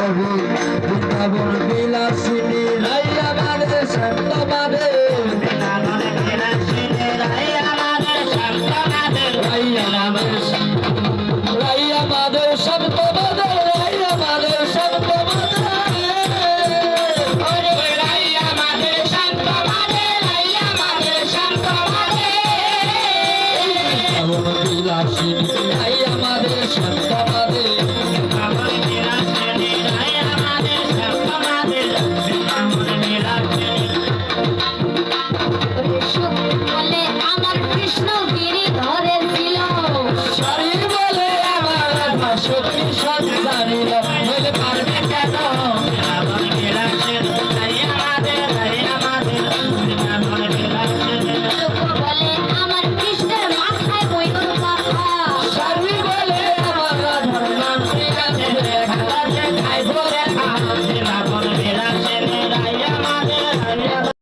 ওরে বৃন্দাবন বিলাসিনী রাইয়া বাদে শান্ত বাদে বৃন্দাবন বিলাসিনী রাইয়া বাদে শান্ত বাদে রাইয়া বাদে শান্ত বাদে রাইয়া বাদে শান্ত বাদে ওরে রাইয়া বাদে শান্ত বাদে রাইয়া বাদে শান্ত বাদে বৃন্দাবন বিলাসিনী